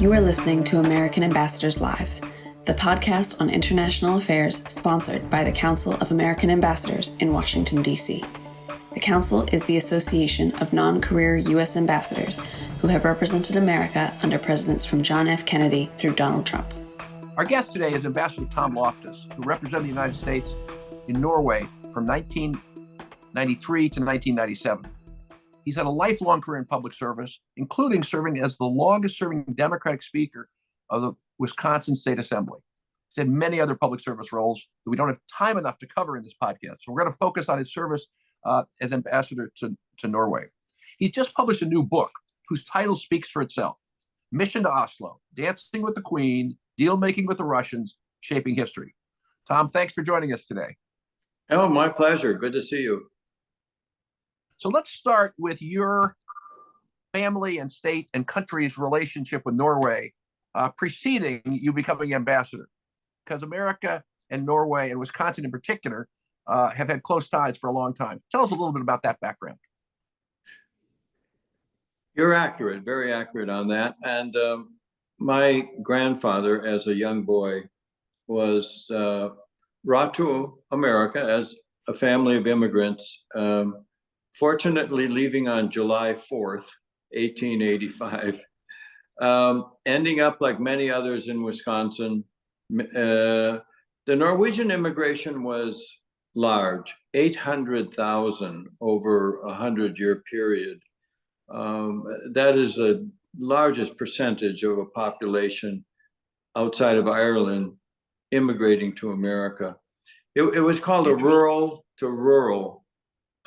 You are listening to American Ambassadors Live, the podcast on international affairs sponsored by the Council of American Ambassadors in Washington, D.C. The Council is the association of non-career U.S. ambassadors who have represented America under presidents from John F. Kennedy through Donald Trump. Our guest today is Ambassador Tom Loftus, who represented the United States in Norway from 1993 to 1997. He's had a lifelong career in public service, including serving as the longest-serving Democratic Speaker of the Wisconsin State Assembly. He's had many other public service roles that we don't have time enough to cover in this podcast. So we're going to focus on his service as ambassador to Norway. He's just published a new book whose title speaks for itself: Mission to Oslo, Dancing with the Queen, Dealmaking with the Russians, Shaping History. Tom, thanks for joining us today. Oh, my pleasure. Good to see you. So let's start with your family and state and country's relationship with Norway preceding you becoming ambassador, because America and Norway and Wisconsin in particular have had close ties for a long time. Tell us a little bit about that background. You're accurate, very accurate on that. And my grandfather, as a young boy, was brought to America as a family of immigrants, fortunately leaving on July 4th, 1885, ending up like many others in Wisconsin. The Norwegian immigration was large, 800,000 over a 100-year period. That is the largest percentage of a population outside of Ireland immigrating to America. It was called a rural to rural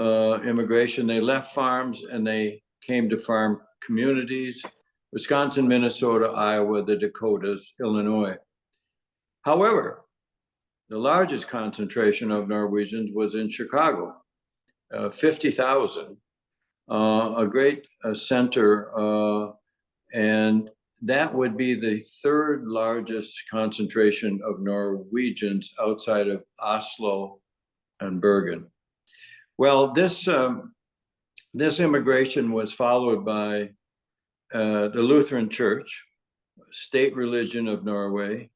immigration. They left farms and they came to farm communities: Wisconsin, Minnesota, Iowa, the Dakotas, Illinois. However, the largest concentration of Norwegians was in Chicago, 50,000, a great center, and that would be the third largest concentration of Norwegians outside of Oslo and Bergen. Well, this immigration was followed by the Lutheran Church, state religion of Norway.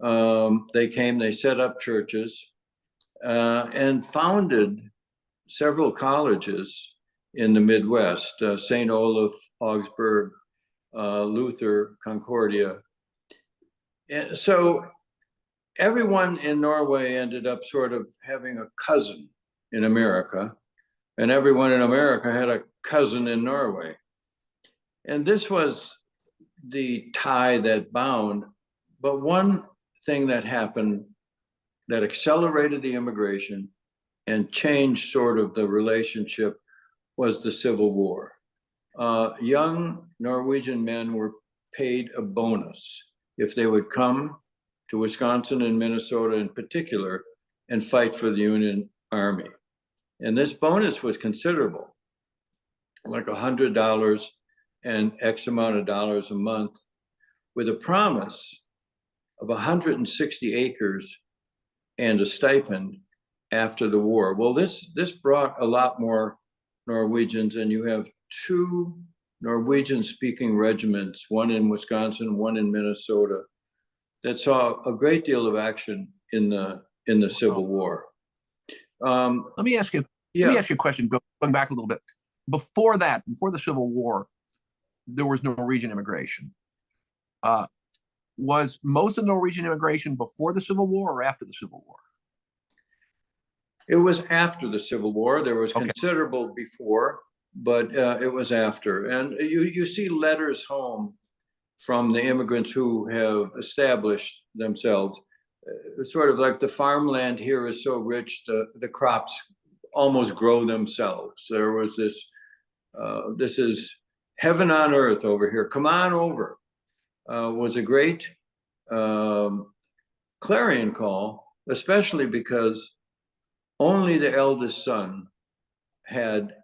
They set up churches and founded several colleges in the Midwest: St. Olaf, Augsburg, Luther, Concordia. And so everyone in Norway ended up sort of having a cousin in America, and everyone in America had a cousin in Norway. And this was the tie that bound. But one thing that happened that accelerated the immigration and changed sort of the relationship was the Civil War. Young Norwegian men were paid a bonus if they would come to Wisconsin and Minnesota in particular and fight for the Union Army. And this bonus was considerable, like $100 and X amount of dollars a month, with a promise of 160 acres and a stipend after the war. Well, this brought a lot more Norwegians, and you have two Norwegian-speaking regiments, one in Wisconsin, one in Minnesota, that saw a great deal of action in the Civil War. Let me ask you a question, going back a little bit. Before the Civil War, there was Norwegian immigration. Was most of the Norwegian immigration before the Civil War or after the Civil War? It was after the Civil War. There was considerable before, but it was after. And you see letters home from the immigrants who have established themselves. Sort of like, the farmland here is so rich, the crops almost grow themselves. There was this is heaven on earth over here. Come on over. Was a great clarion call, especially because only the eldest son had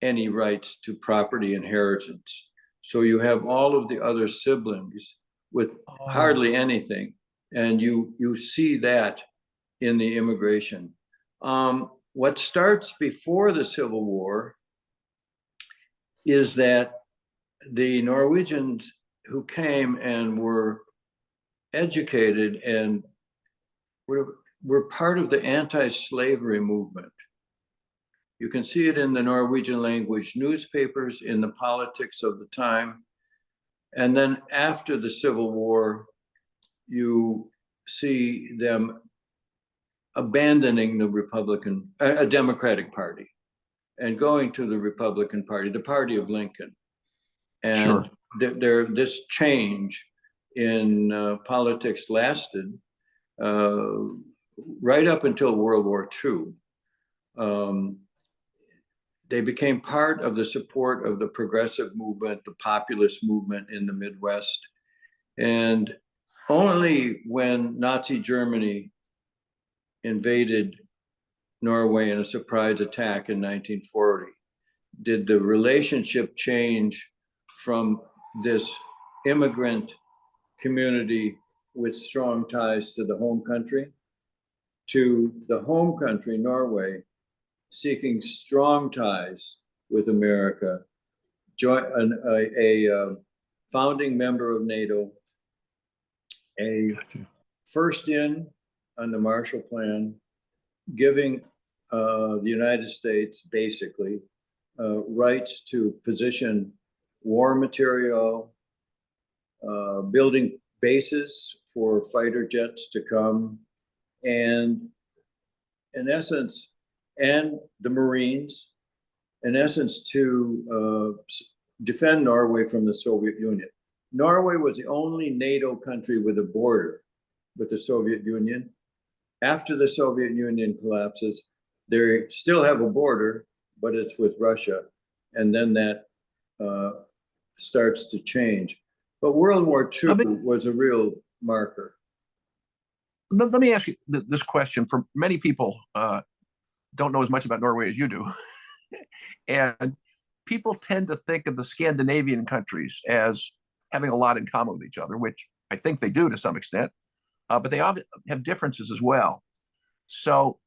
any rights to property inheritance. So you have all of the other siblings with hardly anything. And you see that in the immigration. What starts before the Civil War is that the Norwegians who came and were educated and were part of the anti-slavery movement. You can see it in the Norwegian language newspapers, in the politics of the time. And then after the Civil War, you see them abandoning the Democratic Party and going to the Republican Party, the party of Lincoln. And Sure. This change in politics lasted right up until World War II. They became part of the support of the progressive movement, the populist movement in the Midwest. And only when Nazi Germany invaded Norway in a surprise attack in 1940 did the relationship change from this immigrant community with strong ties to the home country to the home country, Norway, seeking strong ties with America, a founding member of NATO, a first in on the Marshall Plan, giving the United States basically rights to position war material, building bases for fighter jets to come, and in essence, and the Marines, in essence, to defend Norway from the Soviet Union. Norway was the only NATO country with a border with the Soviet Union. After the Soviet Union collapses, they still have a border, but it's with Russia. And then that starts to change. But World War II was a real marker. Let me ask you this question. For many people, don't know as much about Norway as you do. And people tend to think of the Scandinavian countries as having a lot in common with each other, which I think they do to some extent, but they have differences as well. So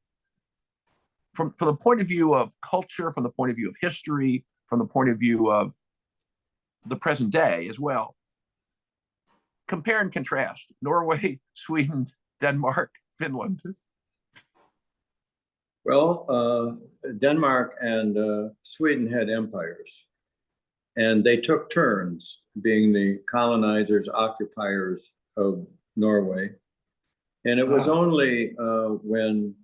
from the point of view of culture, from the point of view of history, from the point of view of the present day as well, compare and contrast Norway, Sweden, Denmark, Finland. Well, Denmark and Sweden had empires, and they took turns being the colonizers, occupiers of Norway. And it was only when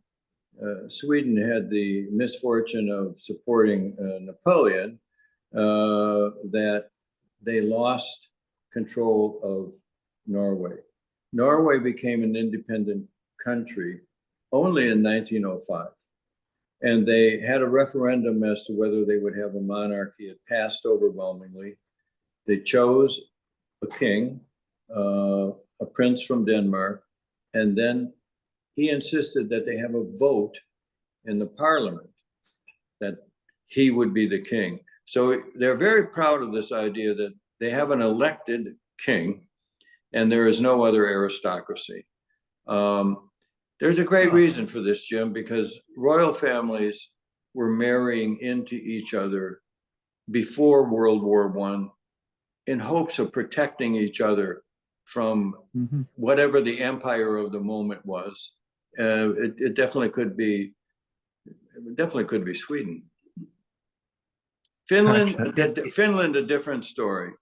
Sweden had the misfortune of supporting Napoleon that they lost control of Norway. Norway became an independent country only in 1905. And they had a referendum as to whether they would have a monarchy. It passed overwhelmingly. They chose a king, a prince from Denmark, and then he insisted that they have a vote in the parliament that he would be the king. So they're very proud of this idea that they have an elected king and there is no other aristocracy. There's a great reason for this, Jim, because royal families were marrying into each other before World War I in hopes of protecting each other from whatever the empire of the moment was. It definitely could be Sweden. Finland, a different story.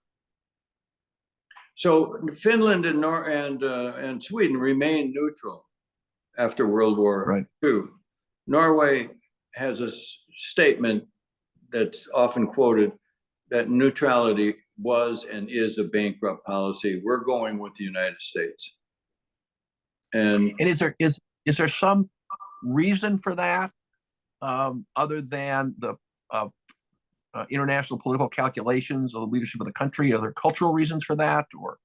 So Finland and Sweden remained neutral after World War II. Norway has a statement that's often quoted that neutrality was and is a bankrupt policy. We're going with the United States. And is there some reason for that other than the international political calculations of the leadership of the country? Are there cultural reasons for that, or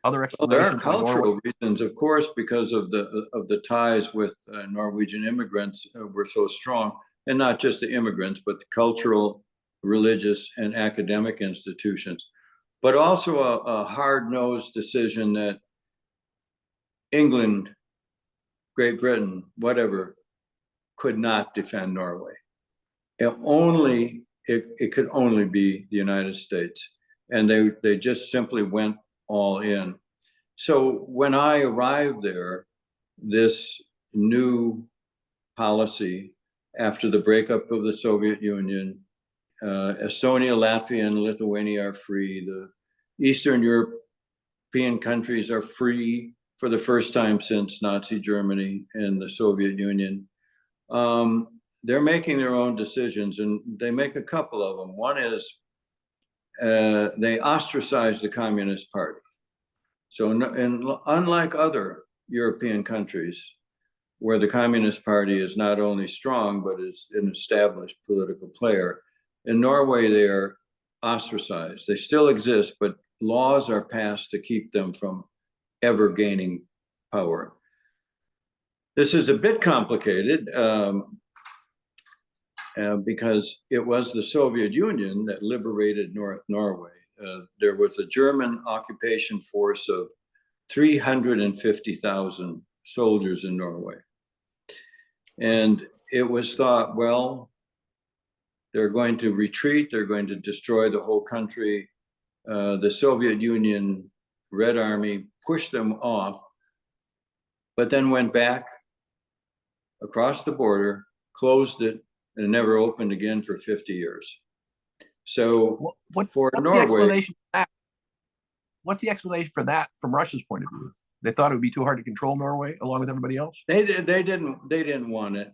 other explanations? There are cultural reasons, of course, because of the ties with Norwegian immigrants were so strong, and not just the immigrants, but the cultural, religious, and academic institutions. But also a hard-nosed decision that England, Great Britain, whatever, could not defend Norway. It could only be the United States. and they just simply went all in. So when I arrived there, this new policy after the breakup of the Soviet Union, Estonia, Latvia, and Lithuania are free. The Eastern European countries are free for the first time since Nazi Germany and the Soviet Union. They're making their own decisions, and they make a couple of them. One is they ostracize the Communist Party. So, and unlike other European countries, where the Communist Party is not only strong, but is an established political player, in Norway, they are ostracized. They still exist, but laws are passed to keep them from ever gaining power. This is a bit complicated because it was the Soviet Union that liberated North Norway. There was a German occupation force of 350,000 soldiers in Norway. And it was thought, well, they're going to retreat, they're going to destroy the whole country. The Soviet Union Red Army pushed them off, but then went back across the border, closed it, and never opened again for 50 years. So what's Norway, what's the explanation for that from Russia's point of view? They thought it would be too hard to control Norway along with everybody else? They didn't want it.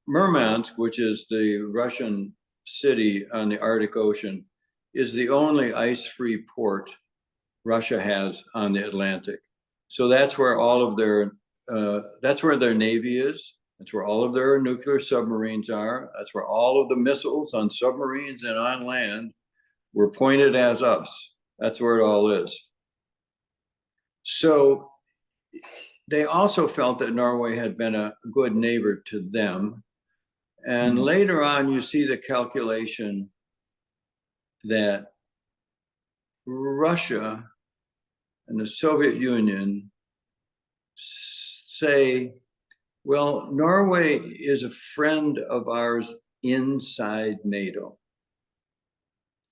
Murmansk, which is the Russian city on the Arctic Ocean, is the only ice-free port Russia has on the Atlantic. So that's where all of their that's where their navy is. That's where all of their nuclear submarines are. That's where all of the missiles on submarines and on land were pointed at us. That's where it all is. So they also felt that Norway had been a good neighbor to them. And later on, you see the calculation that Russia and the Soviet Union say, well, Norway is a friend of ours inside NATO.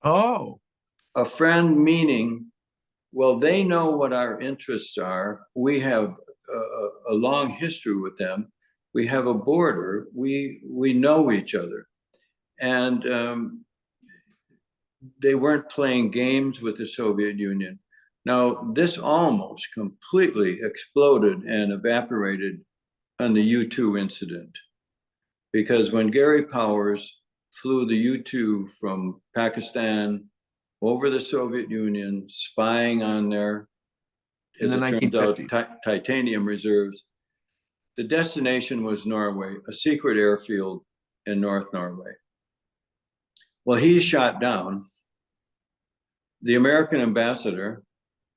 Oh. A friend meaning, well, they know what our interests are. We have a long history with them. We have a border. We know each other. And they weren't playing games with the Soviet Union. Now, this almost completely exploded and evaporated on the U-2 incident. Because when Gary Powers flew the U-2 from Pakistan over the Soviet Union, spying on their, in the 1950s, titanium reserves, the destination was Norway, a secret airfield in North Norway. Well, he's shot down. The American ambassador,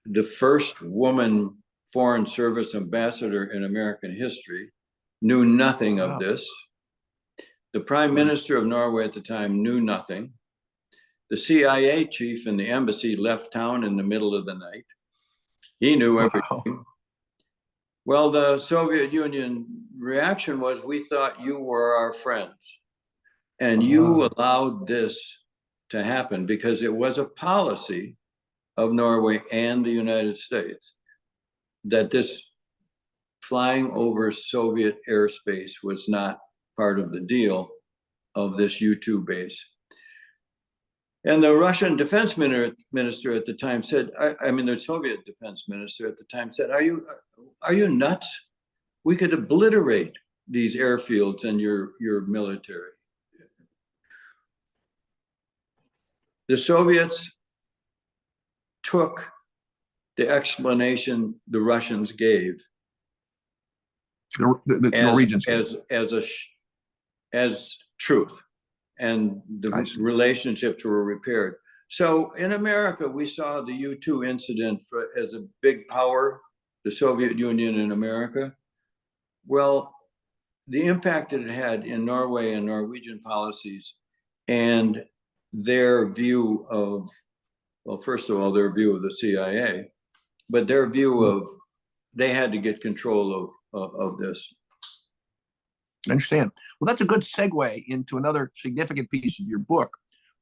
the first woman foreign service ambassador in American history, knew nothing of this. The prime minister of Norway at the time knew nothing. The CIA chief in the embassy left town in the middle of the night. He knew everything. Well, the Soviet Union reaction was, we thought you were our friends. And you allowed this to happen because it was a policy of Norway and the United States that this flying over Soviet airspace was not part of the deal of this U-2 base. And the Russian defense minister at the time said, I mean, the Soviet defense minister at the time said, are you nuts? We could obliterate these airfields and your military. The Soviets took the explanation the Russians gave the Norwegians as truth, and the relationships were repaired. So in America, we saw the U-2 incident as a big power, the Soviet Union in America. Well, the impact it had in Norway and Norwegian policies and their view of, well, first of all, their view of the CIA, but their view of, they had to get control of this. I understand. Well, that's a good segue into another significant piece of your book,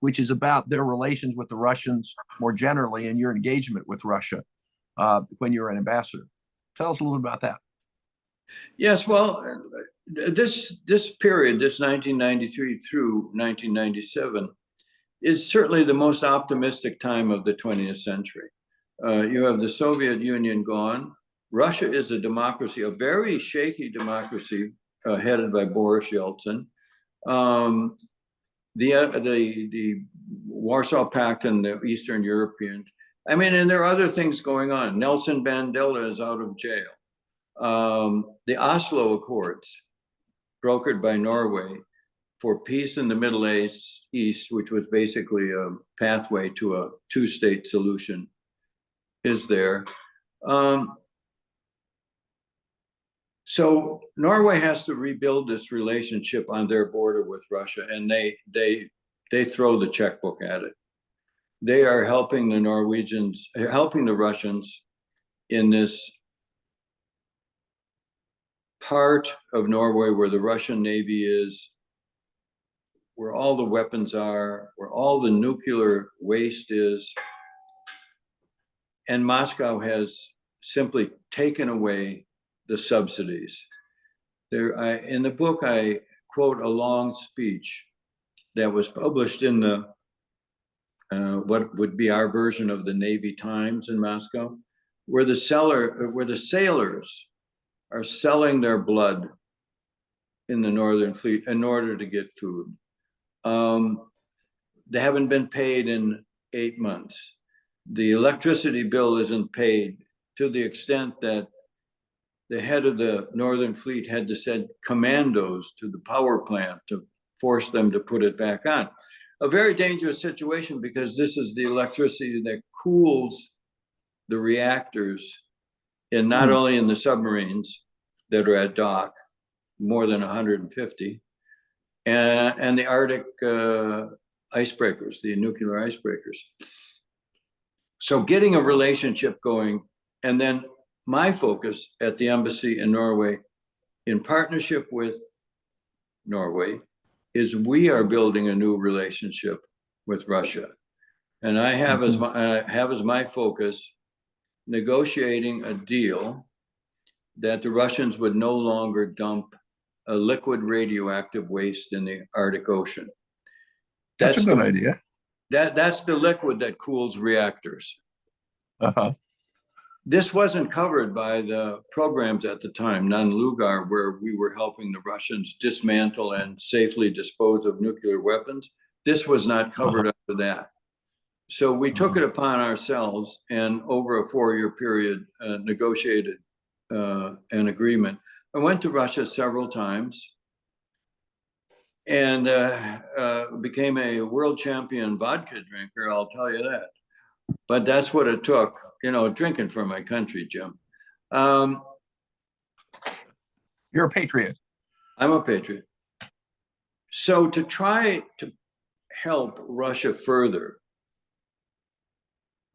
which is about their relations with the Russians more generally and your engagement with Russia when you were an ambassador. Tell us a little bit about that. Yes, well, this period, this 1993 through 1997, is certainly the most optimistic time of the 20th century. You have the Soviet Union gone. Russia is a democracy, a very shaky democracy, headed by Boris Yeltsin. The Warsaw Pact and the Eastern Europeans. I mean, and there are other things going on. Nelson Mandela is out of jail. The Oslo Accords, brokered by Norway for peace in the Middle East, which was basically a pathway to a two-state solution, is there. So Norway has to rebuild this relationship on their border with Russia, and they throw the checkbook at it. They are helping the Norwegians, helping the Russians in this part of Norway where the Russian Navy is, where all the weapons are, where all the nuclear waste is. And Moscow has simply taken away the subsidies. In the book, I quote a long speech that was published in the what would be our version of the Navy Times in Moscow, where the sailors are selling their blood in the Northern Fleet in order to get food. They haven't been paid in 8 months. The electricity bill isn't paid, to the extent that the head of the Northern Fleet had to send commandos to the power plant to force them to put it back on. A very dangerous situation, because this is the electricity that cools the reactors, and not only in the submarines that are at dock, more than 150, and the Arctic icebreakers, the nuclear icebreakers. So getting a relationship going, and then my focus at the embassy in Norway, in partnership with Norway, is we are building a new relationship with Russia. And I have as my focus negotiating a deal that the Russians would no longer dump a liquid radioactive waste in the Arctic Ocean. That's a good idea. That's the liquid that cools reactors. This wasn't covered by the programs at the time, non-Lugar, where we were helping the Russians dismantle and safely dispose of nuclear weapons. This was not covered under that. So we took it upon ourselves, and over a 4-year period, negotiated an agreement. I went to Russia several times and became a world champion vodka drinker, I'll tell you that. But that's what it took, drinking for my country, Jim. You're a patriot. I'm a patriot. So to try to help Russia further,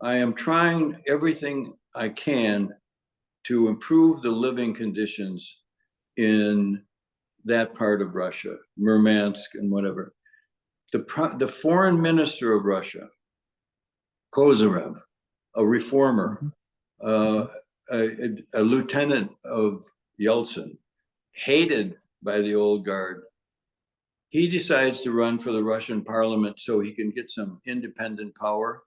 I am trying everything I can to improve the living conditions in that part of Russia, Murmansk and whatever. The foreign minister of Russia, Kozyrev, a reformer, a lieutenant of Yeltsin, hated by the old guard, he decides to run for the Russian parliament so he can get some independent power.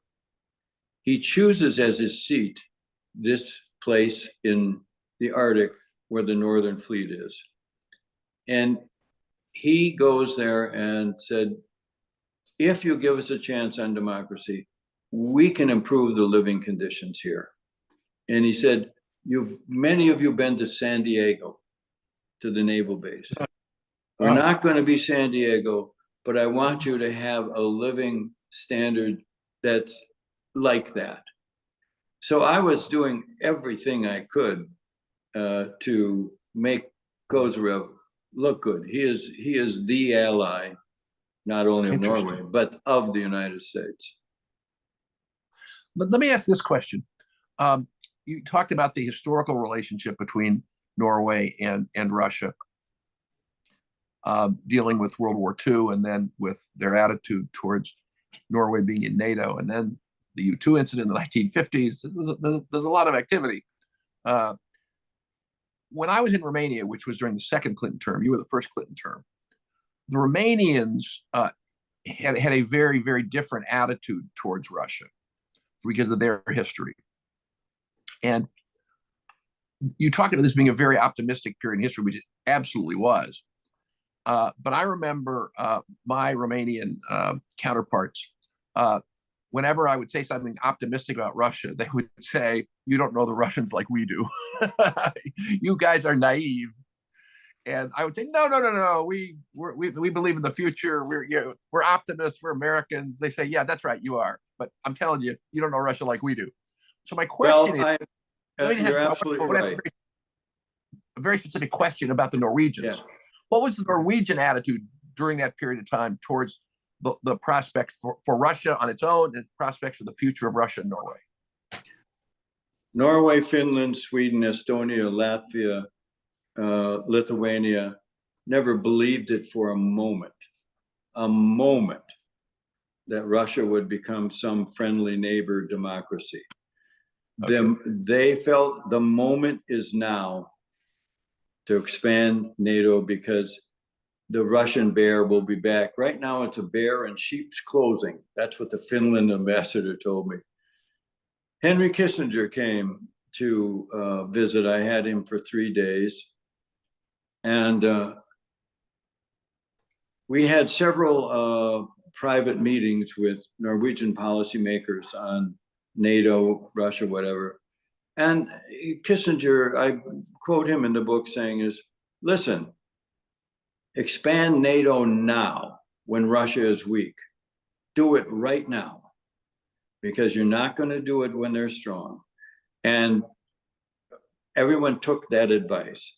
He chooses as his seat this place in the Arctic where the Northern Fleet is. And he goes there and said, if you give us a chance on democracy, we can improve the living conditions here. And he said, many of you been to San Diego, to the naval base. We're not going to be San Diego, but I want you to have a living standard that's like that. So I was doing everything I could to make Kozyrev look good. He is the ally, not only of Norway, but of the United States. But let me ask this question. You talked about the historical relationship between Norway and Russia, dealing with World War II and then with their attitude towards Norway being in NATO, and then the U2 incident in the 1950s. There's a lot of activity. When I was in Romania, which was during the second Clinton term, you were the first Clinton term, the Romanians had a very, very different attitude towards Russia because of their history. And you talk about this being a very optimistic period in history, which it absolutely was. But I remember my Romanian counterparts, whenever I would say something optimistic about Russia, they would say, "You don't know the Russians like we do. You guys are naive." And I would say, "No. We believe in the future. We're optimists. We're Americans." They say, "Yeah, that's right, you are. But I'm telling you, you don't know Russia like we do." So my question is, you're absolutely right. A very specific question about the Norwegians. Yeah. What was the Norwegian attitude during that period of time towards the prospect for Russia on its own and prospects for the future of Russia and Norway? Norway, Finland, Sweden, Estonia, Latvia, Lithuania never believed it for a moment that Russia would become some friendly neighbor democracy. Okay. They felt the moment is now to expand NATO because the Russian bear will be back. Right now, it's a bear in sheep's clothing. That's what the Finland ambassador told me. Henry Kissinger came to visit. I had him for 3 days. And we had several private meetings with Norwegian policymakers on NATO, Russia, whatever. And Kissinger, I quote him in the book saying is, listen, expand NATO now when Russia is weak. Do it right now because you're not going to do it when they're strong. And everyone took that advice.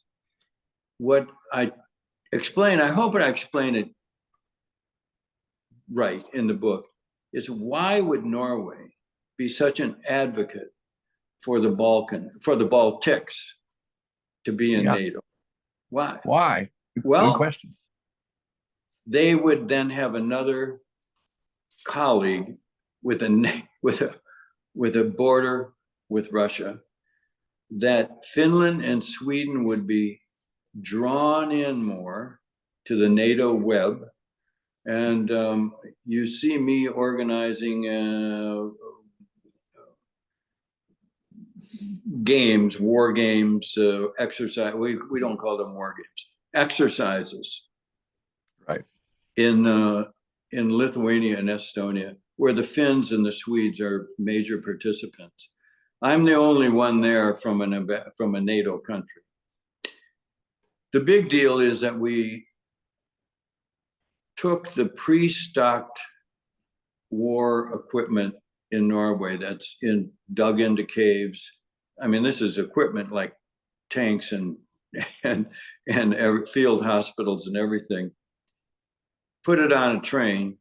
What I explain, I hope I explain it right in the book, is why would Norway be such an advocate for the Baltics to be in NATO? Why? Why? Well, good question. They would then have another colleague with a border with Russia, that Finland and Sweden would be drawn in more to the NATO web. And you see me organizing games, war games, exercise. We don't call them war games. Exercises. Right. In Lithuania and Estonia, where the Finns and the Swedes are major participants. I'm the only one there from a NATO country. The big deal is that we took the pre-stocked war equipment in Norway that's dug into caves. I mean, this is equipment like tanks and field hospitals and everything. Put it on a train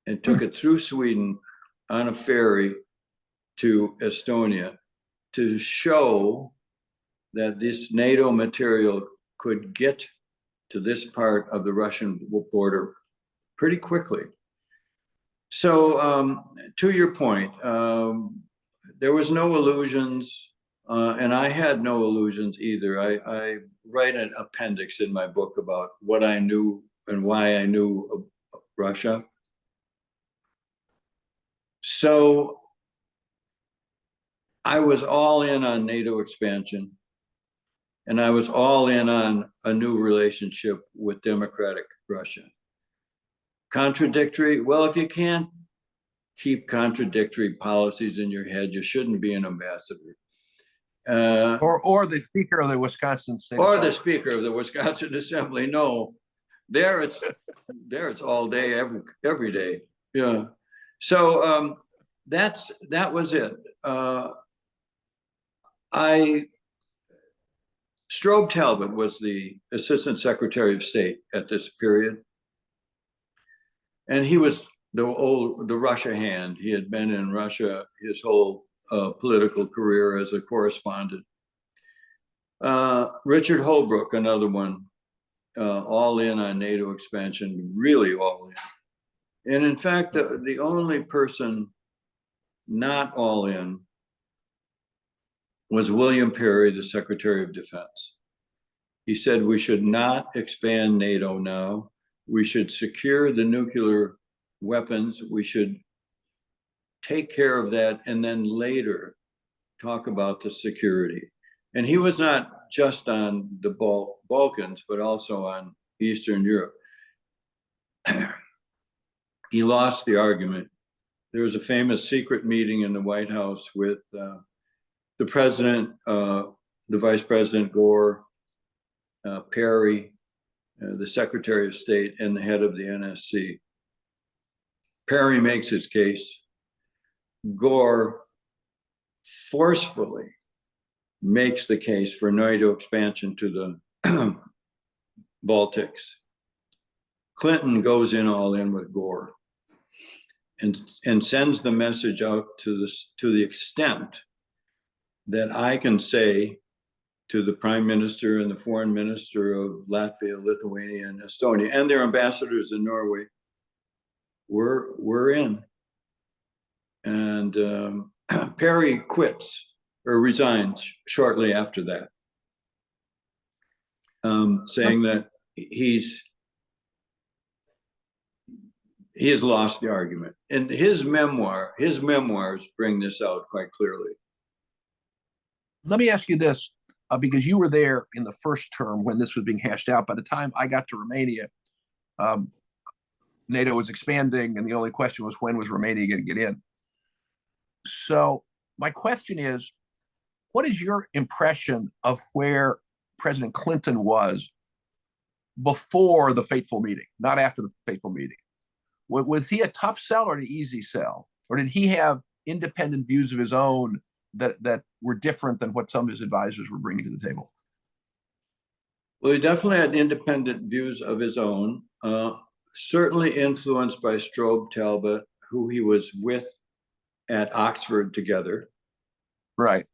and took it through Sweden on a ferry to Estonia to show that this NATO material could get to this part of the Russian border pretty quickly. So to your point, there was no illusions, and I had no illusions either. I write an appendix in my book about what I knew and why I knew of Russia. So I was all in on NATO expansion, and I was all in on a new relationship with democratic Russia. Contradictory, well, if you can't keep contradictory policies in your head, you shouldn't be an ambassador. Or the Speaker of the Wisconsin State Or Assembly. the Speaker of the Wisconsin Assembly. No, there it's all day, every day. Yeah. So that was it. Strobe Talbot was the Assistant Secretary of State at this period. And he was the Russia hand. He had been in Russia his whole political career as a correspondent. Richard Holbrooke, another one, all in on NATO expansion, really all in. And in fact, the only person not all in was William Perry, the Secretary of Defense. He said we should not expand NATO now. We should secure the nuclear weapons. We should take care of that and then later talk about the security. And he was not just on the Balkans, but also on Eastern Europe. He lost the argument. There was a famous secret meeting in the White House with the president, the vice president Gore, Perry, the Secretary of State, and the head of the NSC. Perry makes his case. Gore forcefully makes the case for NATO expansion to the Baltics. Clinton goes in all in with Gore and sends the message out to the extent that I can say to the prime minister and the foreign minister of Latvia, Lithuania, and Estonia, and their ambassadors in Norway, we're in. And Perry quits or resigns shortly after that, saying that he has lost the argument. And his memoirs bring this out quite clearly. Let me ask you this, because you were there in the first term when this was being hashed out. By the time I got to Romania, NATO was expanding, and the only question was, when was Romania going to get in? So my question is, what is your impression of where President Clinton was before the fateful meeting, not after the fateful meeting? Was he a tough sell or an easy sell? Or did he have independent views of his own that were different than what some of his advisors were bringing to the table? Well, he definitely had independent views of his own, certainly influenced by Strobe Talbot, who he was with at Oxford together. Right.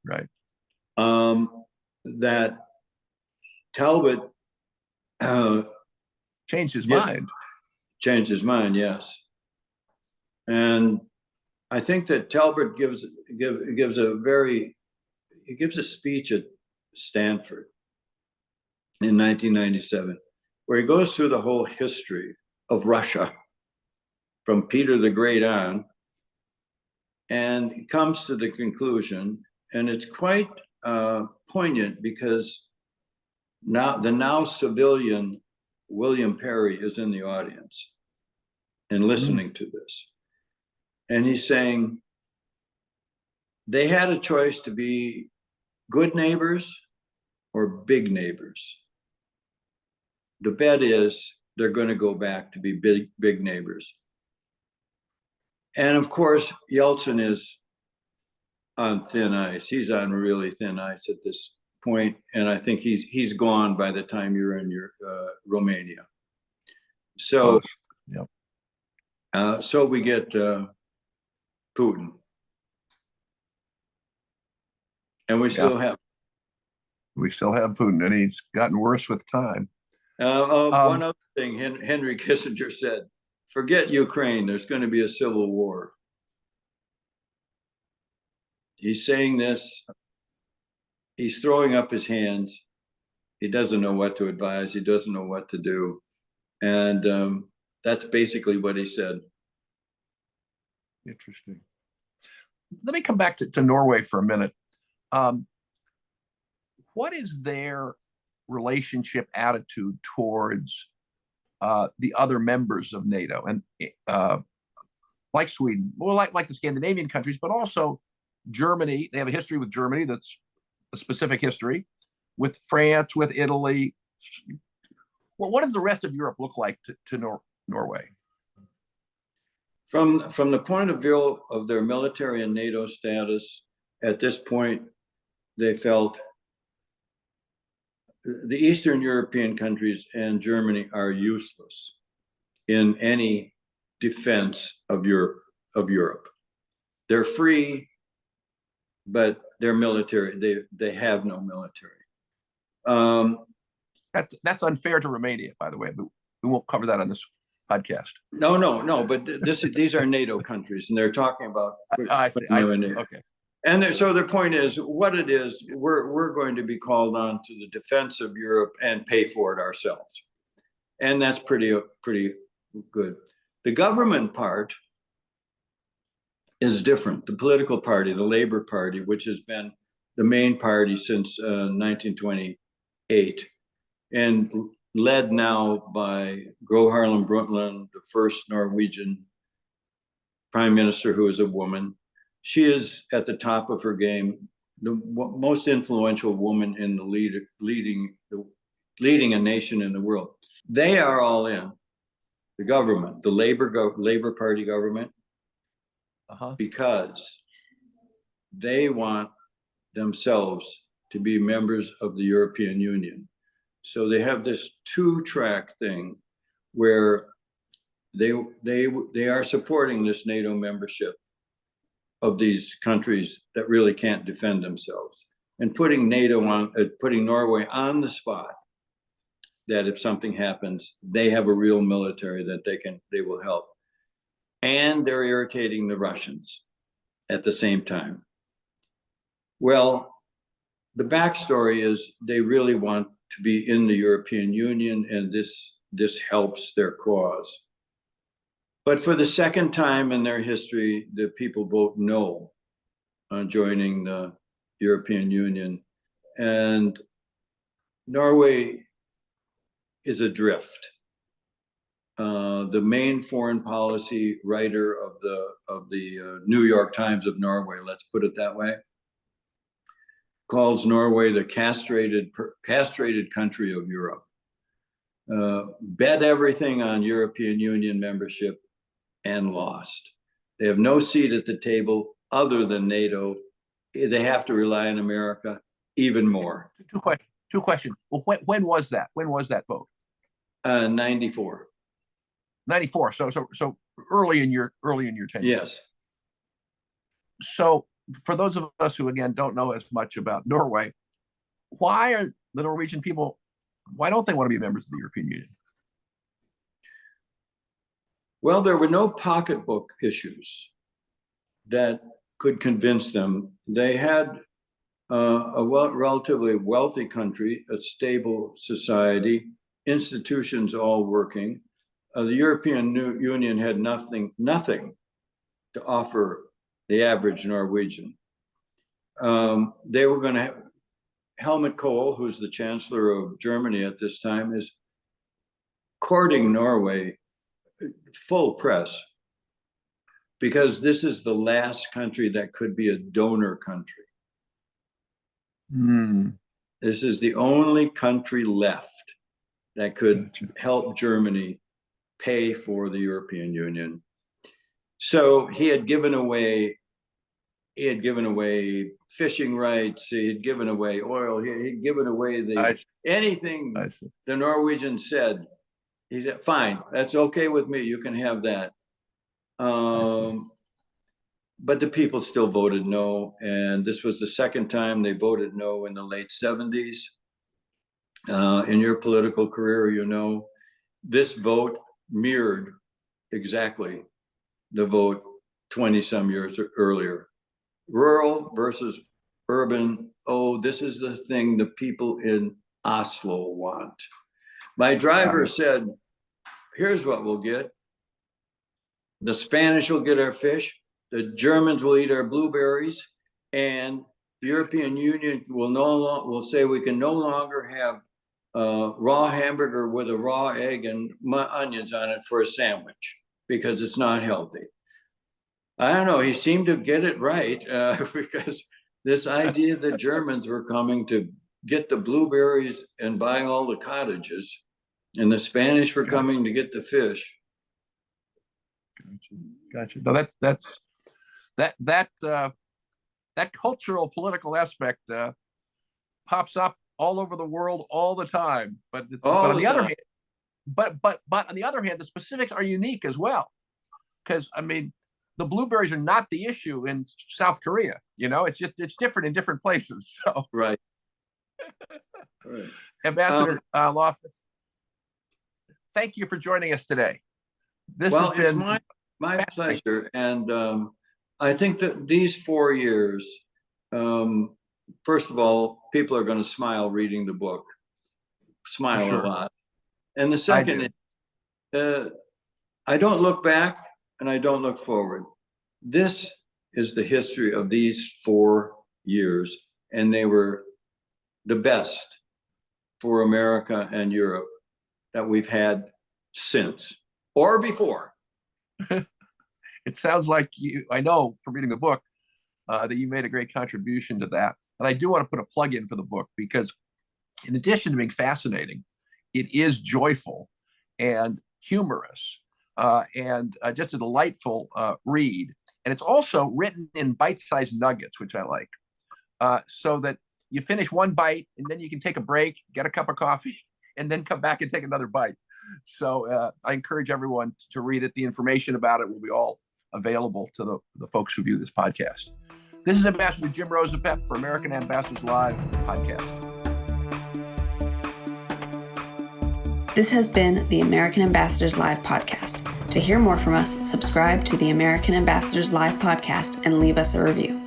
That Talbot changed his mind. Changed his mind, yes. And I think that Talbot gives a speech at Stanford in 1997, where he goes through the whole history of Russia from Peter the Great on, and he comes to the conclusion, and it's quite poignant because the now civilian William Perry is in the audience and listening to this. And he's saying they had a choice to be good neighbors or big neighbors. The bet is they're going to go back to be big neighbors. And of course, Yeltsin is on thin ice. He's on really thin ice at this point, and I think he's gone by the time you're in your Romania. So, so we get Putin, and we still have Putin, and he's gotten worse with time. One other thing, Henry Kissinger said: "Forget Ukraine. There's going to be a civil war." He's saying this. He's throwing up his hands. He doesn't know what to advise. He doesn't know what to do. And that's basically what he said. Interesting. Let me come back to Norway for a minute. What is their relationship attitude towards the other members of NATO? And like Sweden, well, like the Scandinavian countries, but also Germany. They have a history with Germany that's a specific history, with France, with Italy. Well, what does the rest of Europe look like to Norway? From the point of view of their military and NATO status, at this point, they felt the Eastern European countries and Germany are useless in any defense of Europe. They're free, but their military, they have no military. That's unfair to Romania, by the way, but we won't cover that on this podcast. No. But these are NATO countries, and they're talking about. I see. Okay. And so their point is, what it is, we're going to be called on to the defense of Europe and pay for it ourselves, and that's pretty good. The government part is different. The political party, the Labour Party, which has been the main party since 1928, and led now by Gro Harlem Brundtland, the first Norwegian prime minister who is a woman. She is at the top of her game, the most influential woman in the leading a nation in the world. They are all in the government, the Labour Party government, because they want themselves to be members of the European Union. So they have this two-track thing where they are supporting this NATO membership of these countries that really can't defend themselves, and putting putting Norway on the spot, that if something happens, they have a real military that they will help. And they're irritating the Russians at the same time. Well, the backstory is they really want to be in the European Union, and this helps their cause. But for the second time in their history, the people vote no on joining the European Union, and Norway is adrift. The main foreign policy writer of the New York Times of Norway, let's put it that way, calls Norway the castrated country of Europe. Bet everything on European Union membership and lost. They have no seat at the table other than NATO. They have to rely on America even more. Two questions. Well, when was that? When was that vote? 94. 94. So early in your tenure. Yes. So for those of us who again don't know as much about Norway, why are the Norwegian people? Why don't they want to be members of the European Union? Well, there were no pocketbook issues that could convince them. They had relatively wealthy country, a stable society, institutions all working. The European Union had nothing to offer the average Norwegian. They were going to have Helmut Kohl, who's the Chancellor of Germany at this time, is courting Norway full press, because this is the last country that could be a donor country. This is the only country left that could help Germany pay for the European Union. So he had given away fishing rights, he had given away oil, he'd given away anything the Norwegians said. He said, fine, that's okay with me, you can have that. But the people still voted no, and this was the second time they voted no in the late 70s. In your political career, you know, this vote mirrored exactly the vote 20-some years earlier. Rural versus urban. Oh, this is the thing the people in Oslo want. My driver said, here's what we'll get. The Spanish will get our fish, the Germans will eat our blueberries, and the European Union will say we can no longer have raw hamburger with a raw egg and onions on it for a sandwich because it's not healthy. I don't know, he seemed to get it right, because this idea that Germans were coming to get the blueberries and buy all the cottages, and the Spanish were coming to get the fish. Gotcha. No, that cultural political aspect pops up all over the world all the time. But on the other hand, on the other hand, the specifics are unique as well, because I mean, the blueberries are not the issue in South Korea. You know, it's different in different places. So right. Ambassador Loftus, thank you for joining us today. This Well, has been it's my pleasure. And I think that these 4 years, first of all, people are going to smile reading the book, smile sure. a lot. And the second is, I don't look back and I don't look forward. This is the history of these 4 years, and they were the best for America and Europe that we've had since or before. It sounds like I know from reading the book that you made a great contribution to that. And I do want to put a plug in for the book because in addition to being fascinating, it is joyful and humorous and just a delightful read. And it's also written in bite-sized nuggets, which I like, so that you finish one bite and then you can take a break, get a cup of coffee, and then come back and take another bite. So I encourage everyone to read it. The information about it will be all available to the folks who view this podcast. This is Ambassador Jim Rosapepe for American Ambassadors Live podcast. This has been the American Ambassadors Live podcast. To hear more from us, subscribe to the American Ambassadors Live podcast and leave us a review.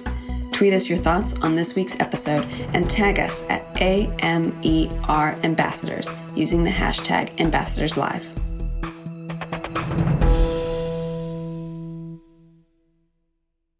Tweet us your thoughts on this week's episode and tag us at AMER Ambassadors using the hashtag AmbassadorsLive.